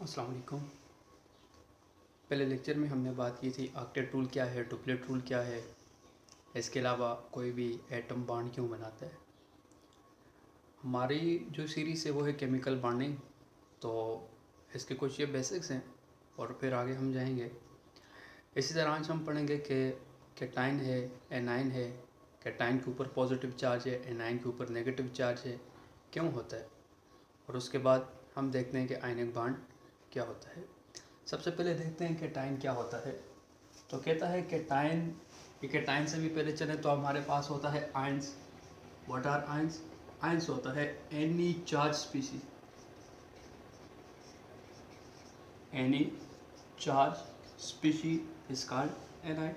अस्सलाम वालेकुम। पहले लेक्चर में हमने बात की थी ऑक्टेट रूल क्या है, डुप्लेट रूल क्या है, इसके अलावा कोई भी एटम बॉन्ड क्यों बनाता है। हमारी जो सीरीज़ है वो है केमिकल बॉन्डिंग, तो इसके कुछ ये बेसिक्स हैं और फिर आगे हम जाएंगे। इसी तरह आज हम पढ़ेंगे कि कैटाइन है, एनाइन है, कैटाइन के ऊपर पॉजिटिव चार्ज है, एनाइन के ऊपर नेगेटिव चार्ज है, क्यों होता है, और उसके बाद हम देखते हैं कि आयनिक बॉन्ड क्या होता है। सबसे पहले देखते हैं कैटाइन क्या होता है। तो कहता है कैटाइन, ये कैटाइन से भी पहले चले तो हमारे पास होता है ions. What are ions? Ions होता है any charge species, any charge species is called anion.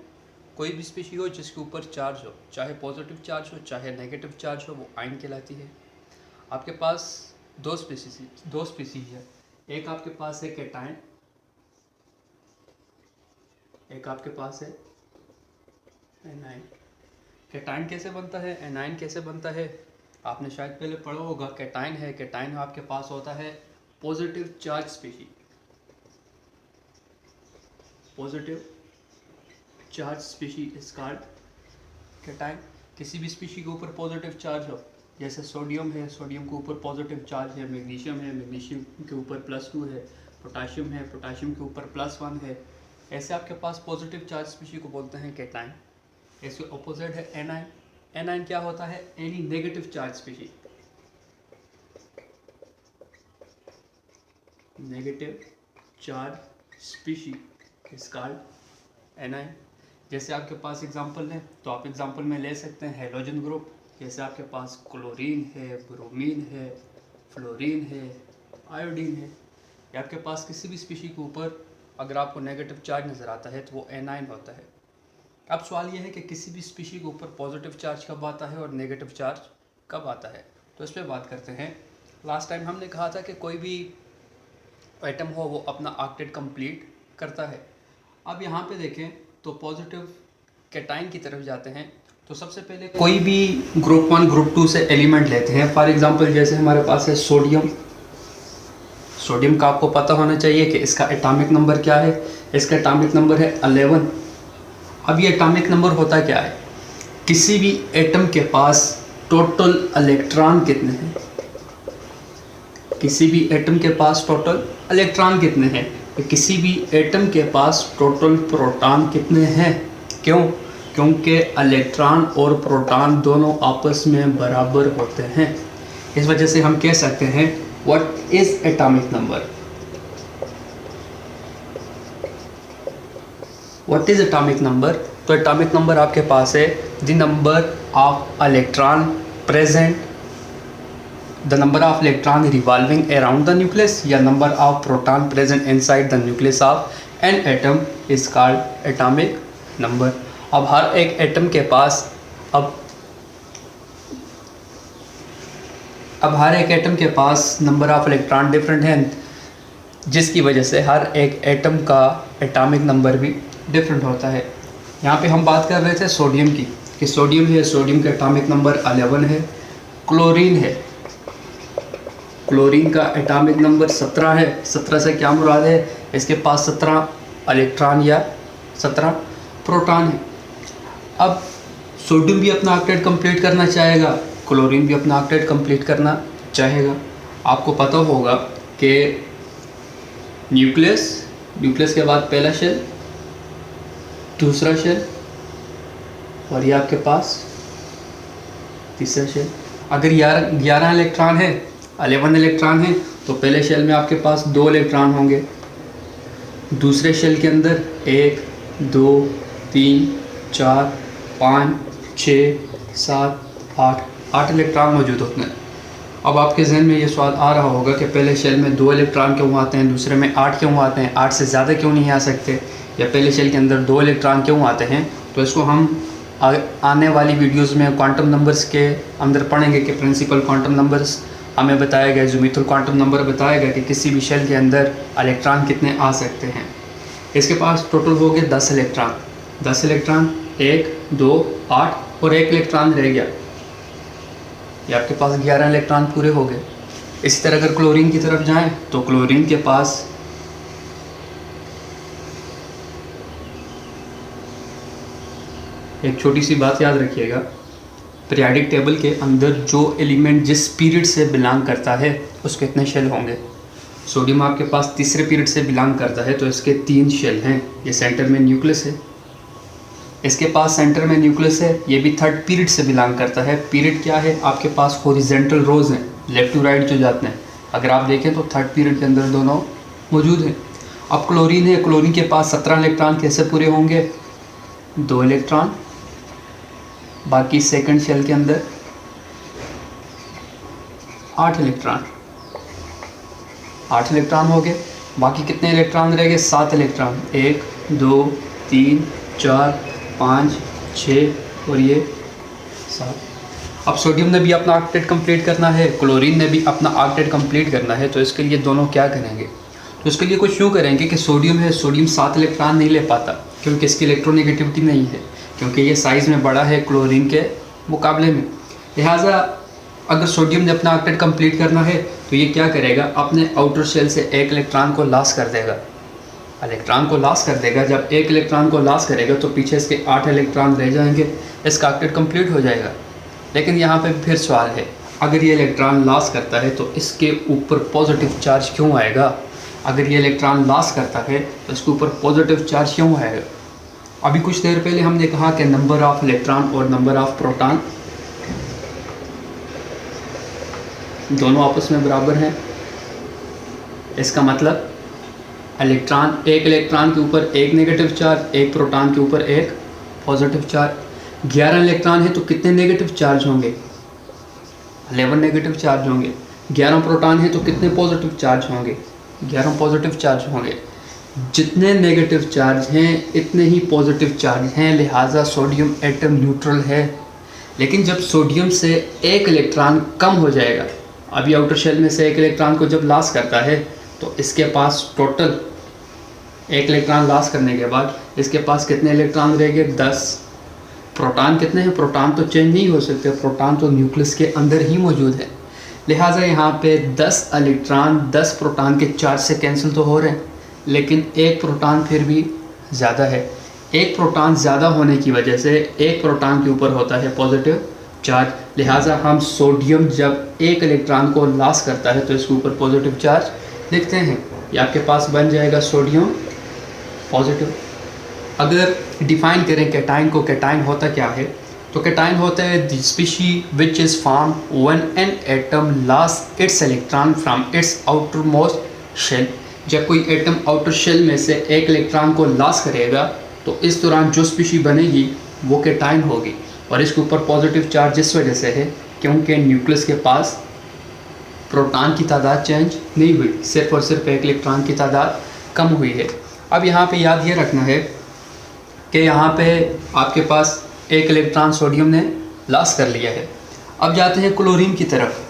कोई भी स्पीशी हो जिसके ऊपर चार्ज हो, चाहे पॉजिटिव चार्ज हो चाहे नेगेटिव चार्ज हो, वो आयन कहलाती है। आपके पास दो स्पीशीज है। एक आपके पास है कैटाइन, एक आपके पास है एनाइन। कैटाइन कैसे बनता है, एनाइन कैसे बनता है, आपने शायद पहले पढ़ा होगा। कैटाइन है, कैटाइन आपके पास होता है positive charge species, positive charge species is called cation. किसी भी स्पीशी के ऊपर पॉजिटिव चार्ज हो, जैसे सोडियम है, सोडियम के ऊपर पॉजिटिव चार्ज है, मैग्नीशियम है, मैग्नीशियम के ऊपर +2 है, पोटाशियम है, पोटाशियम के ऊपर +1 है, ऐसे आपके पास पॉजिटिव चार्ज स्पीशी को बोलते हैं कैटाइन। इसके ऑपोजिट है एनाइन। एनाइन क्या होता है? Any negative charge species, negative charge species is called A9. जैसे आपके पास एग्जांपल है तो आप एग्जांपल में ले सकते हैं हैलोजन ग्रुप। जैसे आपके पास क्लोरीन है, ब्रोमीन है, फ्लोरीन है, आयोडीन है। या आपके पास किसी भी स्पीशी के ऊपर अगर आपको नेगेटिव चार्ज नज़र आता है तो वो एनाइन होता है। अब सवाल ये है कि किसी भी स्पीशी के ऊपर पॉजिटिव चार्ज कब आता है और नेगेटिव चार्ज कब आता है, तो इस पर बात करते हैं। लास्ट टाइम हमने कहा था कि कोई भी एटम हो वो अपना ऑक्टेट कंप्लीट करता है। अब यहाँ पे देखें तो पॉजिटिव कैटाइन की तरफ जाते हैं तो सबसे पहले कोई भी ग्रुप 1 ग्रुप 2 से एलिमेंट लेते हैं। फॉर एग्जांपल जैसे हमारे पास है सोडियम। सोडियम का आपको पता होना चाहिए कि इसका एटॉमिक नंबर क्या है। इसका एटॉमिक नंबर है 11। अब ये एटॉमिक नंबर होता क्या है? किसी भी एटम के पास टोटल इलेक्ट्रॉन कितने हैं, किसी भी एटम के पास टोटल इलेक्ट्रॉन कितने हैं, किसी भी एटम के पास टोटल प्रोटॉन कितने हैं। क्यों? क्योंकि इलेक्ट्रॉन और प्रोटॉन दोनों आपस में बराबर होते हैं। इस वजह से हम कह सकते हैं what is atomic number. What is atomic number? तो एटॉमिक नंबर आपके पास है the number of electron present, the number of electron revolving around the nucleus, या number of proton present inside the nucleus of an atom is called atomic number. अब हर एक atom के पास अब हर एक एटम के पास नंबर ऑफ इलेक्ट्रॉन डिफरेंट हैं, जिसकी वजह से हर एक एटम का एटॉमिक नंबर भी डिफरेंट होता है। यहाँ पे हम बात कर रहे थे सोडियम की, कि सोडियम है, सोडियम का एटॉमिक नंबर 11 है। क्लोरीन है, क्लोरीन का एटॉमिक नंबर 17 है। 17 से क्या मुराद है? इसके पास 17 इलेक्ट्रॉन या 17 प्रोटॉन है। अब सोडियम भी अपना ऑक्टेट कंप्लीट करना चाहेगा, क्लोरीन भी अपना ऑक्टेट कंप्लीट करना चाहेगा। आपको पता होगा कि न्यूक्लियस के बाद पहला शेल, दूसरा शेल, और ये आपके पास तीसरा शेल। अगर 11 इलेक्ट्रॉन है, 11 इलेक्ट्रॉन है, तो पहले शेल में आपके पास 2 इलेक्ट्रॉन होंगे। दूसरे शेल के अंदर 1 2 3 4 5 6 7 8 इलेक्ट्रॉन मौजूद होते हैं। अब आपके जहन में ये सवाल आ रहा होगा कि पहले शेल में 2 इलेक्ट्रॉन क्यों आते हैं, दूसरे में 8 क्यों आते हैं, 8 से ज़्यादा क्यों नहीं आ सकते, या पहले शेल के अंदर 2 इलेक्ट्रॉन क्यों आते हैं। तो इसको हम आने वाली वीडियोस में क्वांटम नंबर्स के अंदर पढ़ेंगे कि प्रिंसिपल क्वांटम नंबर्स हमें बताया गया, ज़ुमीतुल क्वांटम नंबर बताया गया कि किसी भी शेल के अंदर इलेक्ट्रॉन कितने आ सकते हैं। इसके पास टोटल हो गए 10 इलेक्ट्रॉन। 10 इलेक्ट्रॉन 1 2 8 और 1 इलेक्ट्रॉन रह गया, ये आपके पास 11 इलेक्ट्रॉन पूरे हो गए। इसी तरह अगर क्लोरीन की तरफ जाएं तो क्लोरीन के पास एक छोटी सी बात याद रखिएगा, पीरियाडिक टेबल के अंदर जो एलिमेंट जिस पीरियड से बिलोंग करता है उसके कितने शेल होंगे। सोडियम आपके पास तीसरे पीरियड से बिलोंग करता है तो इसके 3 शेल हैं। ये सेंटर में न्यूक्लियस है, इसके पास सेंटर में न्यूक्लियस है। ये भी 3rd पीरियड से बिलोंग करता है। पीरियड क्या है, आपके पास हॉरिजॉन्टल रोज हैं, लेफ्ट टू राइट जो जाते हैं। अगर आप देखें तो 3rd पीरियड के अंदर दोनों मौजूद हैं। अब क्लोरीन है, क्लोरीन के पास 17 इलेक्ट्रॉन कैसे पूरे होंगे, 2 इलेक्ट्रॉन, बाकी सेकंड शेल के अंदर 8 इलेक्ट्रॉन, 8 इलेक्ट्रॉन हो गए। बाकी कितने इलेक्ट्रॉन रह गए, 7 इलेक्ट्रॉन, 1 2 3 4 5 6 और ये 7। अब सोडियम ने भी अपना ऑक्टेट कंप्लीट करना है, क्लोरीन ने भी अपना ऑक्टेट कंप्लीट करना है। तो इसके लिए दोनों क्या करेंगे, तो इसके लिए कुछ यूँ करेंगे कि सोडियम है, सोडियम 7 इलेक्ट्रॉन नहीं ले पाता क्योंकि इसकी इलेक्ट्रोनेगेटिविटी नहीं है, क्योंकि ये साइज़ में बड़ा है क्लोरीन के मुकाबले में। लिहाजा अगर सोडियम ने अपना ऑक्टेट कंप्लीट करना है तो ये क्या करेगा, अपने आउटर शेल से 1 इलेक्ट्रॉन को लॉस कर देगा, इलेक्ट्रॉन को लॉस कर देगा। जब 1 इलेक्ट्रॉन को लॉस करेगा तो पीछे इसके 8 इलेक्ट्रॉन रह जाएंगे, इसका ऑक्टेट कंप्लीट हो जाएगा। लेकिन यहाँ पे फिर सवाल है, अगर ये इलेक्ट्रॉन लॉस करता है तो इसके ऊपर पॉजिटिव चार्ज क्यों आएगा। अगर ये इलेक्ट्रॉन लॉस करता है तो इसके ऊपर पॉजिटिव चार्ज क्यों आएगा। अभी कुछ देर पहले हमने कहा कि नंबर ऑफ इलेक्ट्रॉन और नंबर ऑफ प्रोटॉन दोनों आपस में बराबर हैं। इसका मतलब इलेक्ट्रॉन, एक इलेक्ट्रॉन के ऊपर 1 नेगेटिव चार्ज, एक प्रोटॉन के ऊपर 1 पॉजिटिव चार्ज। 11 इलेक्ट्रॉन है तो कितने नेगेटिव चार्ज होंगे, 11 नेगेटिव चार्ज होंगे। 11 प्रोटॉन है तो कितने पॉजिटिव चार्ज होंगे, 11 पॉजिटिव चार्ज होंगे। जितने नेगेटिव चार्ज हैं इतने ही पॉजिटिव चार्ज हैं, लिहाजा सोडियम एटम न्यूट्रल है। लेकिन जब सोडियम से 1 इलेक्ट्रॉन कम हो जाएगा, अभी आउटर शेल में से 1 इलेक्ट्रॉन को जब लॉस करता है तो इसके पास टोटल 1 इलेक्ट्रॉन लॉस करने के बाद इसके पास कितने इलेक्ट्रॉन रह गए, 10। प्रोटॉन कितने हैं, प्रोटॉन तो चेंज नहीं हो सकते, प्रोटॉन तो न्यूक्लियस के अंदर ही मौजूद है। लिहाजा यहाँ पे 10 इलेक्ट्रॉन 10 प्रोटॉन के चार्ज से कैंसिल तो हो रहे हैं, लेकिन 1 प्रोटॉन फिर भी ज़्यादा है। 1 प्रोटॉन ज़्यादा होने की वजह से 1 प्रोटॉन के ऊपर होता है पॉजिटिव चार्ज। लिहाजा हम सोडियम जब 1 इलेक्ट्रॉन को लॉस करता है तो इसके ऊपर पॉजिटिव चार्ज लिखते हैं। ये आपके पास बन जाएगा सोडियम पॉजिटिव। अगर डिफाइन करें कैटाइन को, कैटाइन होता क्या है, तो कैटाइन होता है the species which is form when an atom loss its electron from its outer most shell. जब कोई एटम आउटर शेल में से 1 इलेक्ट्रॉन को लॉस करेगा तो इस दौरान जो स्पीशी बनेगी वो कैटाइन होगी। और इसके ऊपर पॉजिटिव चार्ज इस वजह से है क्योंकि न्यूक्लियस के पास प्रोटॉन की तादाद चेंज नहीं हुई, सिर्फ और सिर्फ 1 इलेक्ट्रॉन की तादाद कम हुई है। अब यहाँ पे याद ये रखना है कि यहाँ पे आपके पास 1 इलेक्ट्रॉन सोडियम ने लॉस कर लिया है। अब जाते हैं क्लोरीन की तरफ।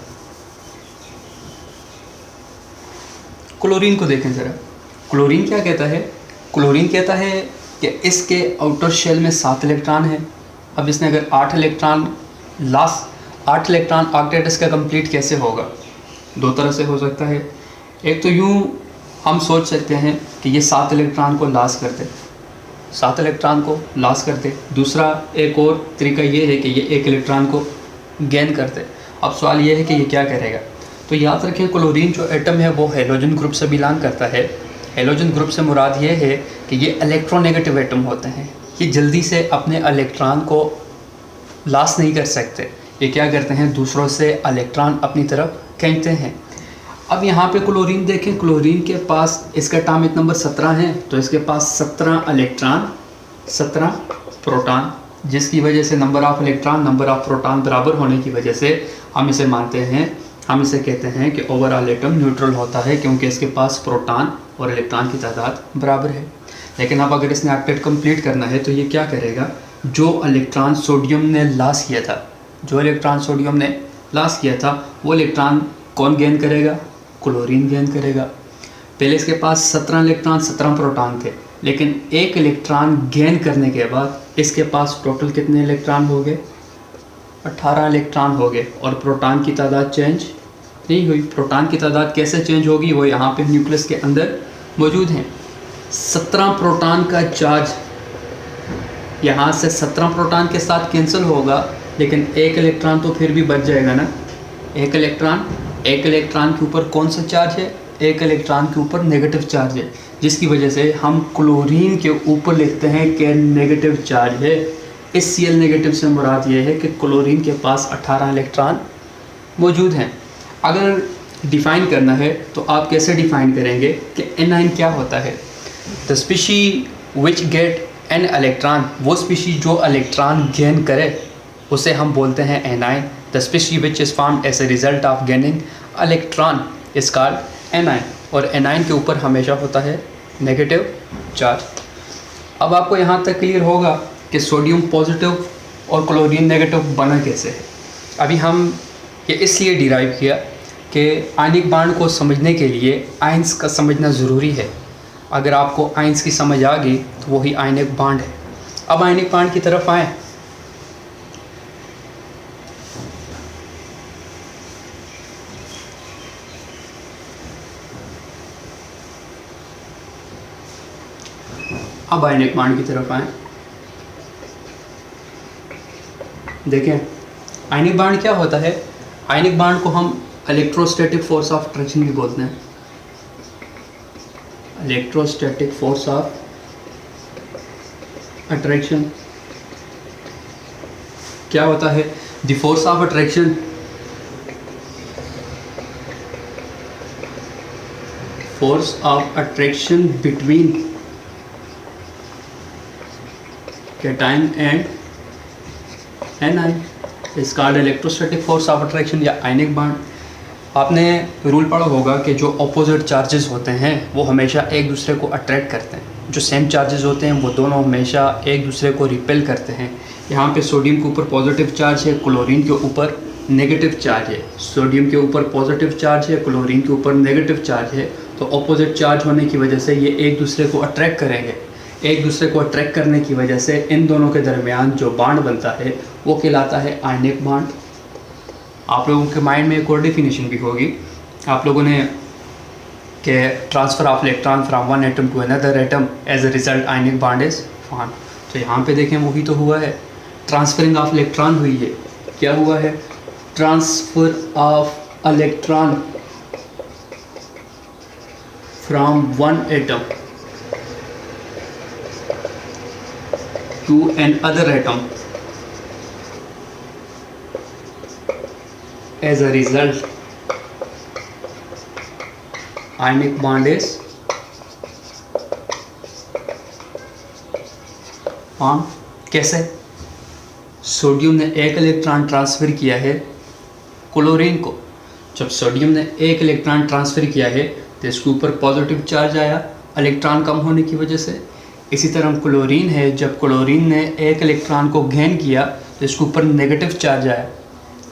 क्लोरीन को देखें ज़रा, क्लोरीन क्या कहता है, क्लोरीन कहता है कि इसके आउटर शेल में 7 इलेक्ट्रॉन है। अब इसने अगर 8 इलेक्ट्रॉन लॉस, 8 इलेक्ट्रॉन ऑक्टेट इसका कंप्लीट कैसे होगा, 2 तरह से हो सकता है। एक तो यूँ हम सोच सकते हैं कि ये 7 इलेक्ट्रॉन को लॉस कर दे, 7 इलेक्ट्रॉन को लॉस कर दे। दूसरा एक और तरीका ये है कि ये 1 इलेक्ट्रॉन को गेन कर दे। अब सवाल ये है कि ये क्या करेगा, तो याद रखें क्लोरीन जो एटम है वो हेलोजन ग्रुप से बिलोंग करता है। हेलोजन ग्रुप से मुराद ये है कि ये इलेक्ट्रोनेगेटिव एटम होते हैं, ये जल्दी से अपने इलेक्ट्रॉन को लॉस नहीं कर सकते। ये क्या करते हैं, दूसरों से इलेक्ट्रॉन अपनी तरफ खींचते हैं। अब यहाँ पे क्लोरीन देखें, क्लोरीन के पास इसका एटॉमिक नंबर 17 है, तो इसके पास 17 इलेक्ट्रॉन 17 प्रोटॉन, जिसकी वजह से number of electron number of proton बराबर होने की वजह से हम इसे मानते हैं, हम इसे कहते हैं कि ओवरऑल एटम न्यूट्रल होता है क्योंकि इसके पास प्रोटॉन और इलेक्ट्रॉन की तादाद बराबर है। लेकिन अब अगर इसने ऑक्टेट कंप्लीट करना है तो ये क्या करेगा, जो इलेक्ट्रॉन सोडियम ने लॉस किया था, जो इलेक्ट्रॉन सोडियम ने लॉस किया था वो इलेक्ट्रॉन कौन गेन करेगा, क्लोरीन गेन करेगा। पहले इसके पास 17 इलेक्ट्रॉन 17 प्रोटॉन थे, लेकिन 1 इलेक्ट्रॉन गेन करने के बाद इसके पास टोटल कितने इलेक्ट्रॉन हो गए, 18 इलेक्ट्रॉन हो गए। और प्रोटॉन की तादाद चेंज नहीं हुई। प्रोटॉन की तादाद कैसे चेंज होगी, वो यहाँ पे न्यूक्लियस के अंदर मौजूद हैं। 17 प्रोटॉन का चार्ज यहाँ से 17 प्रोटॉन के साथ कैंसिल होगा, लेकिन एक इलेक्ट्रॉन तो फिर भी बच जाएगा ना। एक इलेक्ट्रॉन के ऊपर कौन सा चार्ज है? एक इलेक्ट्रॉन के ऊपर नेगेटिव चार्ज है, जिसकी वजह से हम क्लोरीन के ऊपर लिखते हैं कि नेगेटिव चार्ज है। इस Cl नेगेटिव से मुराद ये है कि क्लोरीन के पास 18 इलेक्ट्रॉन मौजूद हैं। अगर डिफ़ाइन करना है तो आप कैसे डिफ़ाइन करेंगे कि एनाइन क्या होता है? The species which get an electron, वो स्पीशी जो इलेक्ट्रॉन गेन करे उसे हम बोलते हैं anion. The species which is formed as a result of gaining electron is called anion. और एनाइन के ऊपर हमेशा होता है नेगेटिव चार्ज। अब आपको यहाँ तक क्लियर होगा कि सोडियम पॉजिटिव और क्लोरीन नेगेटिव बना कैसे है। अभी हम ये इसलिए डिराइव किया कि आयनिक बांड को समझने के लिए आयंस का समझना ज़रूरी है। अगर आपको आयंस की समझ आ गई तो वही आयनिक बांड है। अब आयनिक बांड की तरफ आएँ। अब आयनिक बांड की तरफ आएँ। देखें आयनिक बांड क्या होता है। आयनिक बांड को हम इलेक्ट्रोस्टैटिक फोर्स ऑफ अट्रैक्शन भी बोलते हैं। इलेक्ट्रोस्टैटिक फोर्स ऑफ अट्रैक्शन क्या होता है? The force of attraction between cation and A9 is called electrostatic force of attraction या आयनिक बांड। आपने रूल पढ़ा होगा कि जो अपोजिट चार्जेस होते हैं वो हमेशा एक दूसरे को अट्रैक्ट करते हैं। जो सेम चार्जेस होते हैं वो दोनों हमेशा एक दूसरे को रिपेल करते हैं। यहाँ पे सोडियम के ऊपर पॉजिटिव चार्ज है, क्लोरीन के ऊपर नेगेटिव चार्ज है। सोडियम के ऊपर पॉजिटिव चार्ज है, क्लोरीन के ऊपर नेगेटिव चार्ज है। तो अपोजिट चार्ज होने की वजह से ये एक दूसरे को अट्रैक्ट करेंगे। एक दूसरे को अट्रैक्ट करने की वजह से इन दोनों के दरमियान जो बांड बनता है वो कहलाता है आयनिक बांड। आप लोगों के माइंड में एक और डेफिनेशन भी होगी। आप लोगों ने कि transfer of electron from one atom to another atom as a result ionic bond is formed. तो यहाँ पे देखें वही तो हुआ है, ट्रांसफरिंग ऑफ इलेक्ट्रॉन हुई है। क्या हुआ है? Transfer of electron from one atom to another atom. As a result, ionic bond is formed। कैसे? सोडियम ने एक इलेक्ट्रॉन ट्रांसफ़र किया है क्लोरीन को। जब सोडियम ने एक इलेक्ट्रॉन ट्रांसफ़र किया है तो इसके ऊपर पॉजिटिव चार्ज आया इलेक्ट्रॉन कम होने की वजह से। इसी तरह क्लोरीन है, जब क्लोरीन ने एक इलेक्ट्रॉन को गेन किया तो इसके ऊपर नेगेटिव चार्ज आया।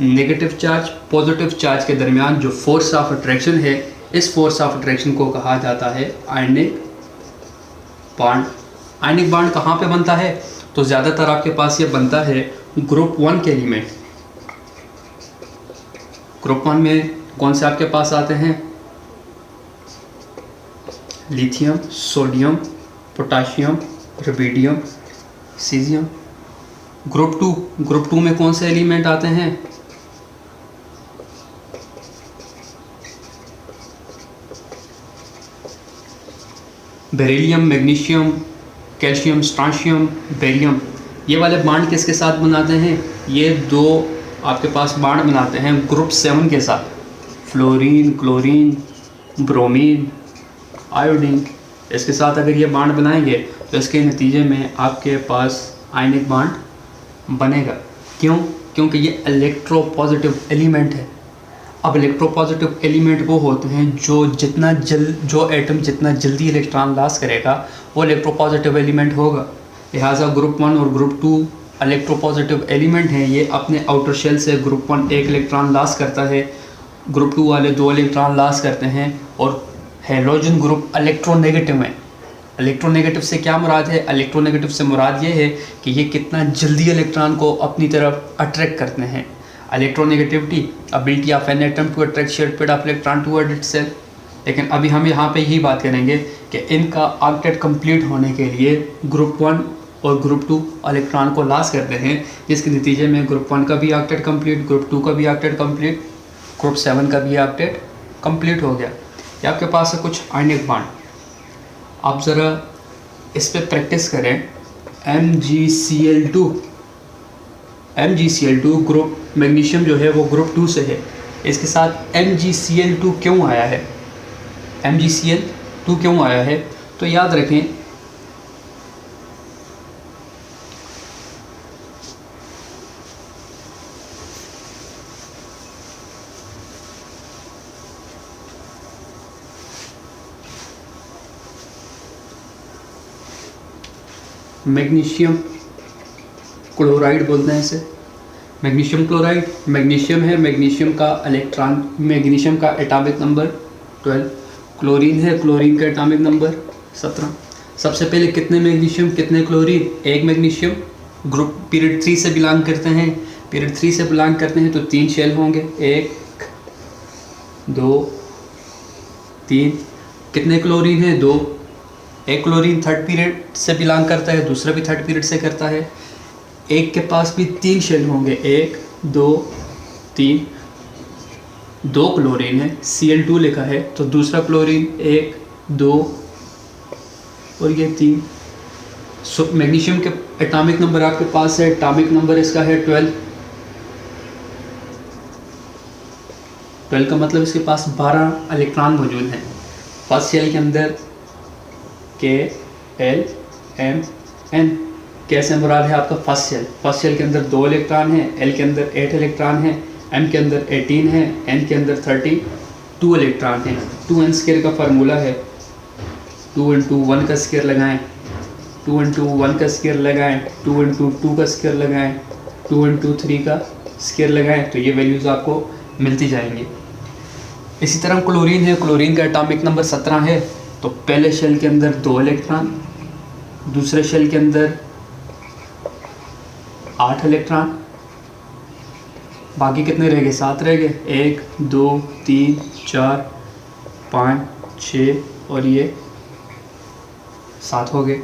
नेगेटिव चार्ज पॉजिटिव चार्ज के दरमियान जो फोर्स ऑफ अट्रैक्शन है, इस फोर्स ऑफ अट्रैक्शन को कहा जाता है आयनिक बांड। आयनिक बांड कहाँ पे बनता है? तो ज़्यादातर आपके पास ये बनता है ग्रुप 1 के एलिमेंट। ग्रुप 1 में कौन से आपके पास आते हैं? Lithium, sodium, potassium, rubidium, caesium. Group 2 में कौन से एलिमेंट आते हैं? Beryllium, magnesium, calcium, स्ट्रांशियम, barium. ये वाले बांड किसके साथ बनाते हैं? ये दो आपके पास बांड बनाते हैं ग्रुप 7 के साथ, फ्लोरीन, क्लोरीन, ब्रोमीन, आयोडीन। इसके साथ अगर ये बांड बनाएंगे तो इसके नतीजे में आपके पास आयनिक बांड बनेगा। क्यों? क्योंकि ये इलेक्ट्रोपॉजिटिव एलिमेंट है। अब इलेक्ट्रोपॉजिटिव एलिमेंट वो होते हैं जो एटम जितना जल्दी इलेक्ट्रॉन लॉस करेगा वो इलेक्ट्रोपॉजिटिव एलिमेंट होगा। लिहाजा ग्रुप 1 और ग्रुप 2 इलेक्ट्रोपॉजिटिव एलिमेंट हैं। ये अपने आउटर शेल से ग्रुप 1 एक इलेक्ट्रॉन लॉस करता है, ग्रुप 2 वाले 2 इलेक्ट्रॉन लॉस करते हैं। और हैलोजन ग्रुप इलेक्ट्रोनेगेटिव है। इलेक्ट्रोनेगेटिव से क्या मुराद है? इलेक्ट्रोनेगेटिव से मुराद ये है कि ये कितना जल्दी इलेक्ट्रॉन को अपनी तरफ अट्रैक्ट करते हैं। Electronegativity ability of an atom to attract shared pair of electron toward itself. लेकिन अभी हम यहाँ पे यही बात करेंगे कि इनका ऑक्टेट कंप्लीट होने के लिए ग्रुप 1 और ग्रुप 2 इलेक्ट्रॉन को लॉस करते हैं, जिसके नतीजे में ग्रुप 1 का भी ऑक्टेट कंप्लीट, ग्रुप 2 का भी ऑक्टेट कंप्लीट, ग्रुप 7 का भी ऑक्टेट कंप्लीट हो गया। ये आपके पास है कुछ आयनिक बॉन्ड। आप ज़रा इस पर प्रैक्टिस करें। MgCl2 ग्रुप मैग्नीशियम जो है वो ग्रुप 2 से है, इसके साथ MgCl2 क्यों आया है, MgCl2 क्यों आया है? तो याद रखें मैग्नीशियम क्लोराइड बोलते हैं इसे, मैग्नीशियम क्लोराइड। मैग्नीशियम है, मैग्नीशियम का एटॉमिक नंबर 12, क्लोरीन है, क्लोरीन का एटॉमिक नंबर 17। सबसे पहले कितने मैग्नीशियम कितने क्लोरीन? एक मैग्नीशियम। ग्रुप पीरियड 3 से बिलोंग करते हैं, तो 3 शेल होंगे, 1 2 3। कितने क्लोरीन है? 2। एक क्लोरीन थर्ड पीरियड से बिलोंग करता है, दूसरा भी थर्ड पीरियड से करता है। एक के पास भी 3 शेल होंगे, 1 2 3। 2 क्लोरीन है, Cl2 लिखा है, तो दूसरा क्लोरीन 1 2 और ये 3। सो मैग्नीशियम के एटॉमिक नंबर आपके पास है, एटॉमिक नंबर इसका है 12 का मतलब इसके पास 12 इलेक्ट्रॉन मौजूद हैं। फर्स्ट शेल के अंदर KLMN, कैसे मुराद है आपका फर्स्ट शेल के अंदर 2 इलेक्ट्रॉन हैं, L के अंदर 8 इलेक्ट्रॉन हैं, M के अंदर 18 है, N के अंदर 32 इलेक्ट्रॉन हैं। 2n स्क्वायर का फार्मूला है, 2 इंटू 1 का स्क्वायर लगाएं, 2 इंटू 1 का स्क्वायर लगाएं, 2 इंटू 2 का स्क्वायर लगाएं, 2 इंटू 3 का स्क्वायर लगाएं, तो ये वैल्यूज़ आपको मिलती जाएंगी। इसी तरह क्लोरीन है, क्लोरीन का एटॉमिक नंबर 17 है, तो पहले शेल के अंदर 2 इलेक्ट्रॉन, दूसरे शेल के अंदर 8 इलेक्ट्रॉन, बाकी कितने रह गए? 7 रह गए। 1 2 3 4 5 6 और ये 7 हो गए।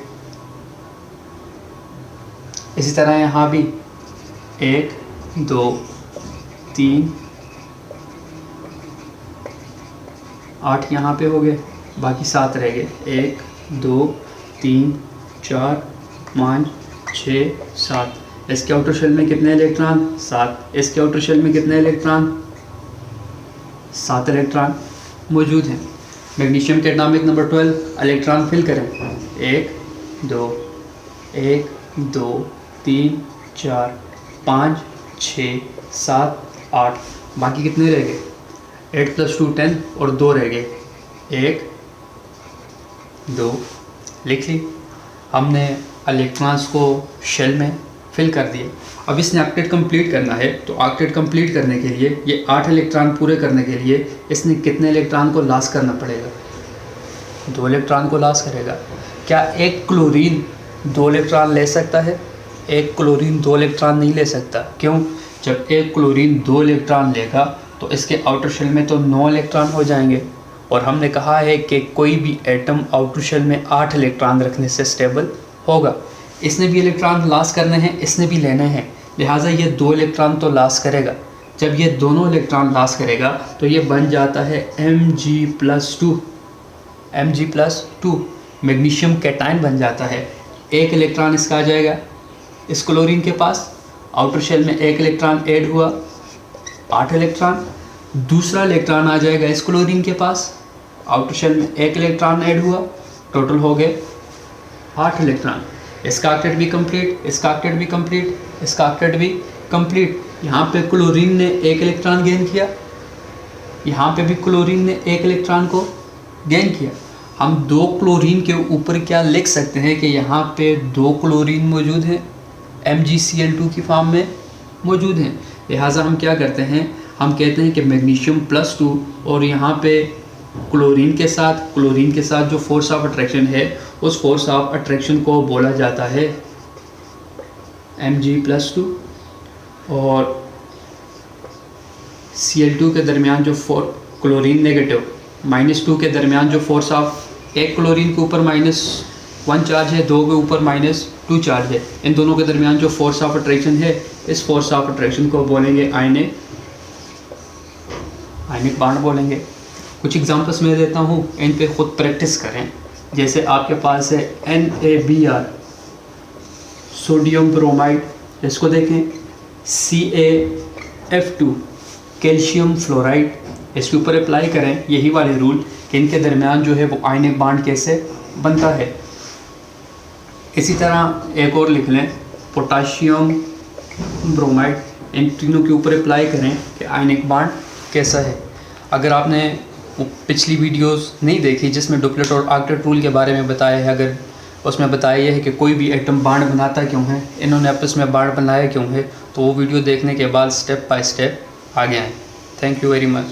इसी तरह यहाँ भी 1 2 3 8 यहाँ पे हो गए, बाकी 7 रह गए। 1 2 3 4 5 6 7। इसके आउटर शेल में कितने इलेक्ट्रॉन? 7। इसके आउटर शेल में कितने इलेक्ट्रॉन? 7 इलेक्ट्रॉन मौजूद हैं। मैग्नीशियम के एटॉमिक नंबर 12, इलेक्ट्रॉन फिल करें। 1 2 3 4 5 6 7 8, बाकी कितने रह गए? 8 + 2 10 और 2 रह गए। 1 2 लिख ली। हमने इलेक्ट्रॉन्स को शेल में फिल कर दिए। अब इसने ऑक्टेट कंप्लीट करना है, तो ऑक्टेट कंप्लीट करने के लिए, ये 8 इलेक्ट्रॉन पूरे करने के लिए इसने कितने इलेक्ट्रॉन को लॉस करना पड़ेगा? 2 इलेक्ट्रॉन को लॉस करेगा। क्या एक क्लोरीन 2 इलेक्ट्रॉन ले सकता है? एक क्लोरीन 2 इलेक्ट्रॉन नहीं ले सकता। क्यों? जब एक क्लोरीन 2 इलेक्ट्रॉन लेगा तो इसके आउटर शेल में तो 9 इलेक्ट्रॉन हो जाएंगे, और हमने कहा है कि कोई भी एटम आउटर शेल में 8 इलेक्ट्रॉन रखने से स्टेबल होगा। इसने भी इलेक्ट्रॉन लॉस करने हैं, इसने भी लेने हैं, लिहाजा ये 2 इलेक्ट्रॉन तो लॉस करेगा। जब ये दोनों इलेक्ट्रॉन लॉस करेगा तो ये बन जाता है Mg+2। Mg+2 मैग्नीशियम कैटायन बन जाता है। एक इलेक्ट्रॉन इसका आ जाएगा इस क्लोरीन के पास, आउटर शेल में 1 इलेक्ट्रॉन ऐड हुआ, 8 इलेक्ट्रॉन। दूसरा इलेक्ट्रॉन आ जाएगा इस क्लोरीन के पास, आउटर शेल में 1 इलेक्ट्रॉन ऐड हुआ, टोटल हो गए 8 इलेक्ट्रॉन। इसका ऑक्टेट भी कंप्लीट, इसका ऑक्टेट भी कंप्लीट, इसका ऑक्टेट भी कंप्लीट। यहाँ पे क्लोरीन ने 1 इलेक्ट्रॉन गेन किया, यहाँ पे भी क्लोरीन ने 1 इलेक्ट्रॉन को गेन किया। हम 2 क्लोरीन के ऊपर क्या लिख सकते हैं कि यहाँ पे 2 क्लोरीन मौजूद हैं, MgCl2 की फॉर्म में मौजूद हैं। लिहाजा हम क्या करते हैं, हम कहते हैं कि मैग्नीशियम+2 और यहाँ पे क्लोरीन के साथ जो फोर्स ऑफ अट्रैक्शन है, उस फोर्स ऑफ अट्रैक्शन को बोला जाता है Mg+2, और Cl2 के दरमियान जो क्लोरीन नेगेटिव -2 के दरमियान जो फोर्स ऑफ एक क्लोरीन के ऊपर 1 चार्ज है, 2 के ऊपर -2 चार्ज है, इन दोनों के दरमियान जो फोर्स ऑफ अट्रैक्शन है, इस फोर्स ऑफ अट्रैक्शन को बोलेंगे आयनिक बॉन्ड बोलेंगे। कुछ एग्जांपल्स मैं देता हूँ, इन पे खुद प्रैक्टिस करें। जैसे आपके पास है NaBr सोडियम ब्रोमाइड, इसको देखें, CaF2 कैल्शियम फ्लोराइड, इसके ऊपर अप्लाई करें यही वाले रूल कि इनके दरमियान जो है वो आयनिक बॉन्ड कैसे बनता है। इसी तरह एक और लिख लें, पोटाशियम ब्रोमाइड, इन तीनों के ऊपर अप्लाई करें कि आयनिक बॉन्ड कैसा है। अगर आपने पिछली वीडियोस नहीं देखी जिसमें डुप्लेट और ऑक्टेट रूल के बारे में बताया है, अगर उसमें बताया यह है कि कोई भी एटम बॉन्ड बनाता क्यों है, इन्होंने आपस में बॉन्ड बनाया क्यों है, तो वो वीडियो देखने के बाद स्टेप बाय स्टेप आगे आएँ। Thank you very much.